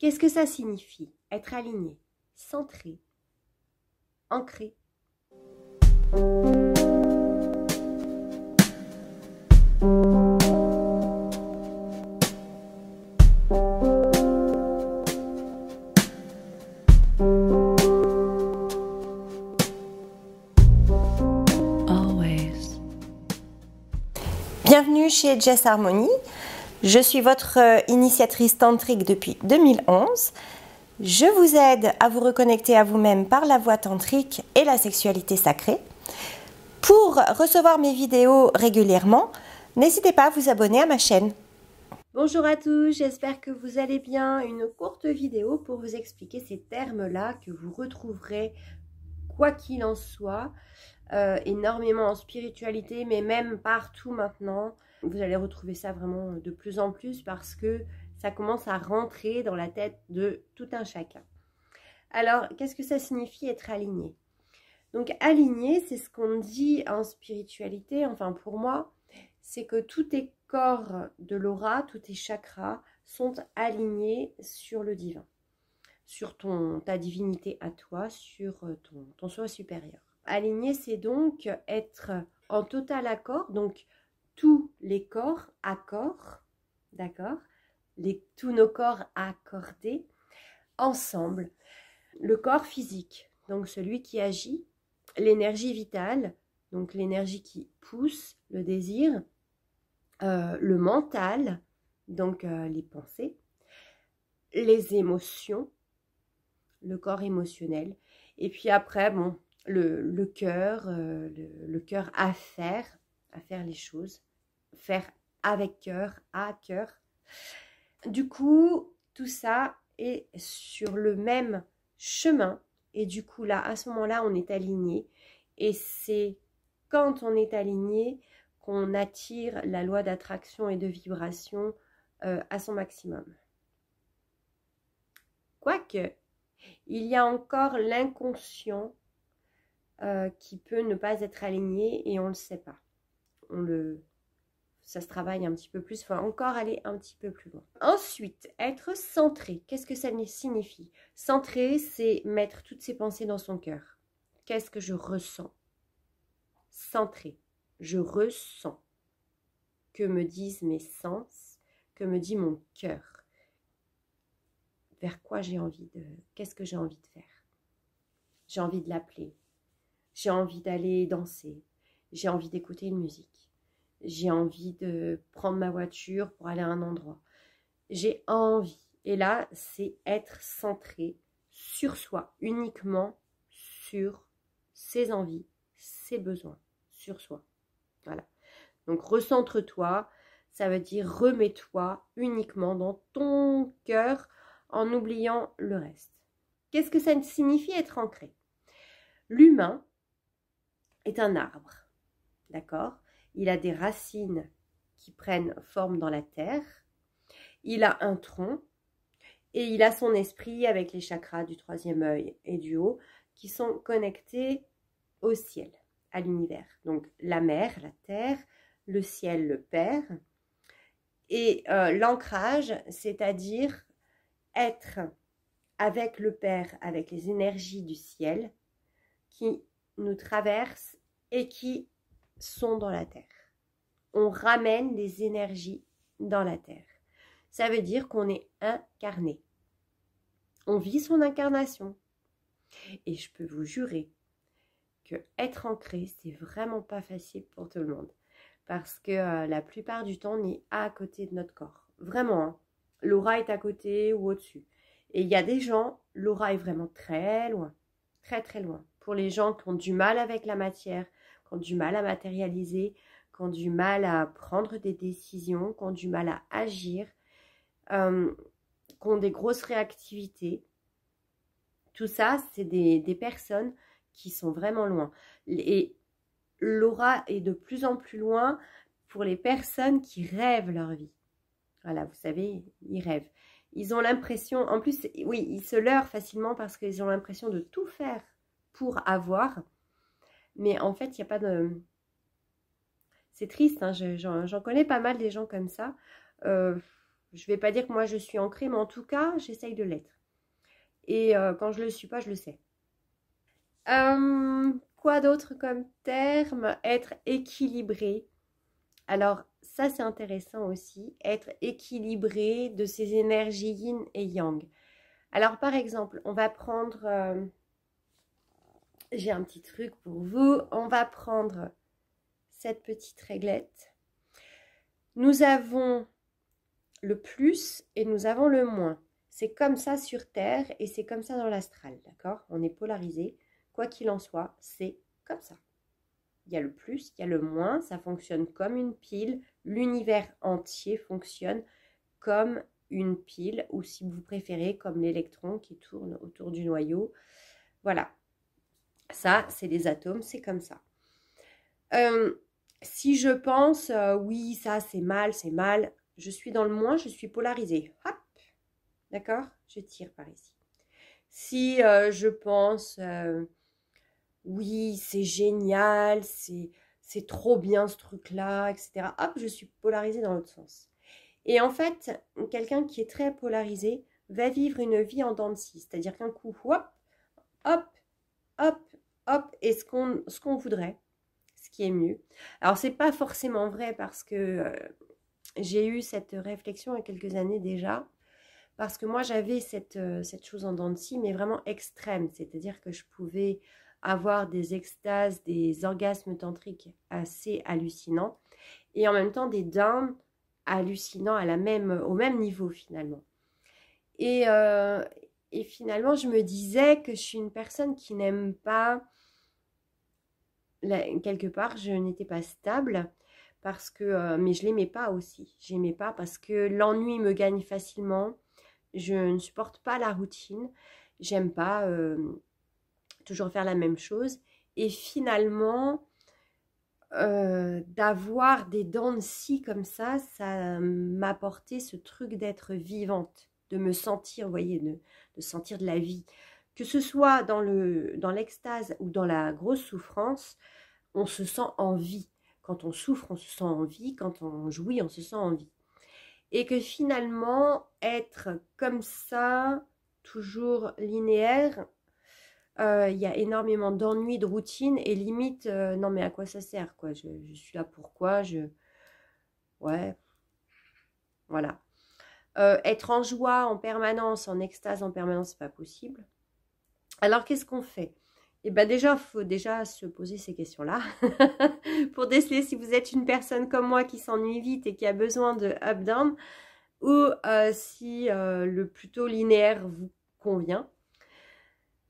Qu'est-ce que ça signifie? Être aligné, centré, ancré. Bienvenue chez Jess Harmony. Je suis votre initiatrice tantrique depuis 2011. Je vous aide à vous reconnecter à vous-même par la voie tantrique et la sexualité sacrée. Pour recevoir mes vidéos régulièrement, n'hésitez pas à vous abonner à ma chaîne. Bonjour à tous, j'espère que vous allez bien. Une courte vidéo pour vous expliquer ces termes-là que vous retrouverez, quoi qu'il en soit, énormément en spiritualité, mais même partout maintenant. Vous allez retrouver ça vraiment de plus en plus parce que ça commence à rentrer dans la tête de tout un chacun. Alors, qu'est-ce que ça signifie être aligné? Donc, aligné, c'est ce qu'on dit en spiritualité, enfin pour moi, c'est que tous tes corps de l'aura, tous tes chakras sont alignés sur le divin, sur ta divinité à toi, sur ton soi supérieur. Aligné, c'est donc être en total accord, donc tous les corps accord, d'accord, tous nos corps accordés ensemble. Le corps physique, donc celui qui agit, l'énergie vitale, donc l'énergie qui pousse, le désir, le mental, donc les pensées, les émotions, le corps émotionnel, et puis après, bon, le cœur, le cœur à faire les choses, faire avec cœur, à cœur. Du coup, tout ça est sur le même chemin et du coup là, à ce moment-là, on est aligné et c'est quand on est aligné qu'on attire la loi d'attraction et de vibration à son maximum. Quoique, il y a encore l'inconscient qui peut ne pas être aligné et on ne le sait pas. Ça se travaille un petit peu plus, il faut encore aller un petit peu plus loin. Ensuite, être centré, qu'est-ce que ça signifie? Centré, c'est mettre toutes ses pensées dans son cœur. Qu'est-ce que je ressens? Centré, je ressens. Que me disent mes sens? Que me dit mon cœur? Vers quoi j'ai envie de... Qu'est-ce que j'ai envie de faire? J'ai envie de l'appeler. J'ai envie d'aller danser. J'ai envie d'écouter une musique. J'ai envie de prendre ma voiture pour aller à un endroit. J'ai envie. Et là, c'est être centré sur soi, uniquement sur ses envies, ses besoins, sur soi. Voilà. Donc, recentre-toi, ça veut dire remets-toi uniquement dans ton cœur en oubliant le reste. Qu'est-ce que ça signifie être ancré? L'humain est un arbre, d'accord? Il a des racines qui prennent forme dans la terre, il a un tronc et il a son esprit avec les chakras du troisième œil et du haut qui sont connectés au ciel, à l'univers. Donc la mer, la terre, le ciel, le père et l'ancrage, c'est-à-dire être avec le père, avec les énergies du ciel qui nous traversent et qui sont dans la terre. On ramène les énergies dans la terre. Ça veut dire qu'on est incarné. On vit son incarnation. Et je peux vous jurer que être ancré, c'est vraiment pas facile pour tout le monde. Parce que la plupart du temps, on est à côté de notre corps. Vraiment, hein. L'aura est à côté ou au-dessus. Et il y a des gens, l'aura est vraiment très loin. Très très loin. Pour les gens qui ont du mal avec la matière, qui ont du mal à matérialiser, qui ont du mal à prendre des décisions, qui ont du mal à agir, qui ont des grosses réactivités. Tout ça, c'est des personnes qui sont vraiment loin. Et l'aura est de plus en plus loin pour les personnes qui rêvent leur vie. Voilà, vous savez, ils rêvent. Ils ont l'impression, en plus, oui, ils se leurrent facilement parce qu'ils ont l'impression de tout faire pour avoir. Mais en fait, il n'y a pas de... C'est triste, hein, j'en connais pas mal des gens comme ça. Je vais pas dire que moi je suis ancrée, mais en tout cas, j'essaye de l'être. Et quand je le suis pas, je le sais. Quoi d'autre comme terme? Être équilibré. Alors, ça c'est intéressant aussi. Être équilibré de ses énergies yin et yang. Alors, par exemple, on va prendre... j'ai un petit truc pour vous. On va prendre cette petite réglette. Nous avons le plus et nous avons le moins. C'est comme ça sur Terre et c'est comme ça dans l'astral, d'accord? On est polarisé. Quoi qu'il en soit, c'est comme ça. Il y a le plus, il y a le moins, ça fonctionne comme une pile. L'univers entier fonctionne comme une pile, ou si vous préférez, comme l'électron qui tourne autour du noyau. Voilà. Ça, c'est les atomes, c'est comme ça. Si je pense, oui, ça c'est mal, je suis dans le moins, je suis polarisée. Hop, d'accord? Je tire par ici. Si je pense, oui, c'est génial, c'est trop bien ce truc-là, etc. Hop, je suis polarisée dans l'autre sens. Et en fait, quelqu'un qui est très polarisé va vivre une vie en dents de scie. C'est-à-dire qu'un coup, hop, hop, hop, hop, et ce qu'on voudrait, ce qui est mieux. Alors, c'est pas forcément vrai parce que j'ai eu cette réflexion il y a quelques années déjà. Parce que moi, j'avais cette chose en dents de scie, mais vraiment extrême. C'est-à-dire que je pouvais avoir des extases, des orgasmes tantriques assez hallucinants. Et en même temps, des downs hallucinants au même niveau, finalement. Et finalement, je me disais que je suis une personne qui n'aime pas... quelque part, je n'étais pas stable. Parce que, mais je l'aimais pas aussi. Je l'aimais pas parce que l'ennui me gagne facilement. Je ne supporte pas la routine. J'aime pas toujours faire la même chose. Et finalement, d'avoir des dents de scie comme ça m'a apporté ce truc d'être vivante, de me sentir, vous voyez, de sentir de la vie. Que ce soit dans l'extase ou dans la grosse souffrance, on se sent en vie. Quand on souffre, on se sent en vie. Quand on jouit, on se sent en vie. Et que finalement, être comme ça, toujours linéaire, il y a énormément d'ennuis, de routine, et limite, non mais à quoi ça sert, quoi, je suis là pourquoi, ouais, voilà. Être en joie en permanence, en extase en permanence, c'est pas possible. Alors qu'est-ce qu'on fait? Et bien déjà, il faut déjà se poser ces questions-là pour déceler si vous êtes une personne comme moi qui s'ennuie vite et qui a besoin de up-down, ou si le plutôt linéaire vous convient.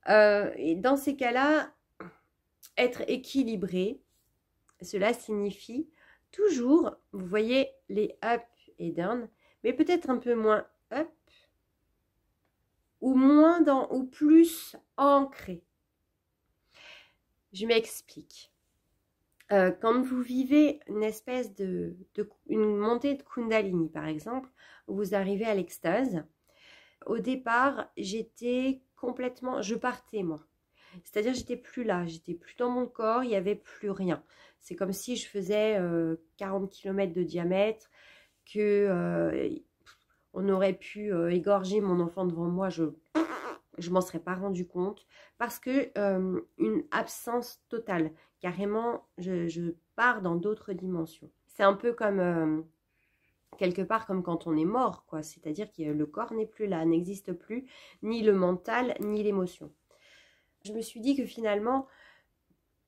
Et dans ces cas-là, être équilibré, cela signifie toujours, vous voyez, les up et down, mais peut-être un peu moins up, ou ou plus ancré. Je m'explique. Quand vous vivez une espèce une montée de Kundalini, par exemple, où vous arrivez à l'extase, au départ, j'étais complètement... Je partais, moi. C'est-à-dire, j'étais plus là, j'étais plus dans mon corps, il n'y avait plus rien. C'est comme si je faisais 40 km de diamètre, que on aurait pu égorger mon enfant devant moi, je m'en serais pas rendu compte, parce que une absence totale. Carrément, je pars dans d'autres dimensions. C'est un peu comme... quelque part comme quand on est mort, quoi. C'est-à-dire que le corps n'est plus là, n'existe plus, ni le mental, ni l'émotion. Je me suis dit que finalement,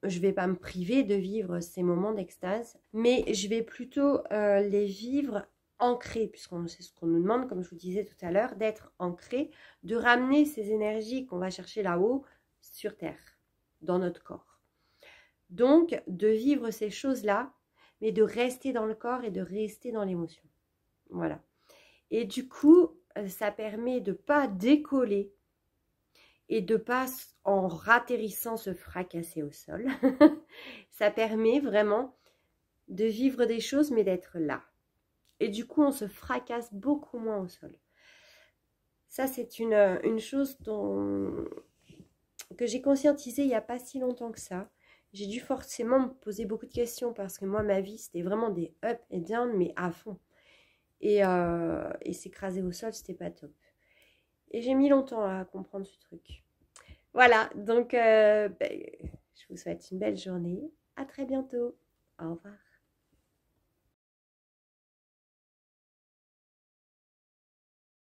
je ne vais pas me priver de vivre ces moments d'extase, mais je vais plutôt les vivre ancrés, puisqu'on c'est ce qu'on nous demande, comme je vous disais tout à l'heure, d'être ancrés, de ramener ces énergies qu'on va chercher là-haut sur Terre, dans notre corps. Donc, de vivre ces choses-là, mais de rester dans le corps et de rester dans l'émotion. Voilà. Et du coup, ça permet de ne pas décoller et de ne pas, en ratterrissant, se fracasser au sol. Ça permet vraiment de vivre des choses, mais d'être là. Et du coup, on se fracasse beaucoup moins au sol. Ça, c'est une chose que j'ai conscientisée il n'y a pas si longtemps que ça. J'ai dû forcément me poser beaucoup de questions parce que moi, ma vie, c'était vraiment des up et down, mais à fond. et s'écraser au sol, c'était pas top. Et j'ai mis longtemps à comprendre ce truc. Voilà, donc je vous souhaite une belle journée. À très bientôt. Au revoir.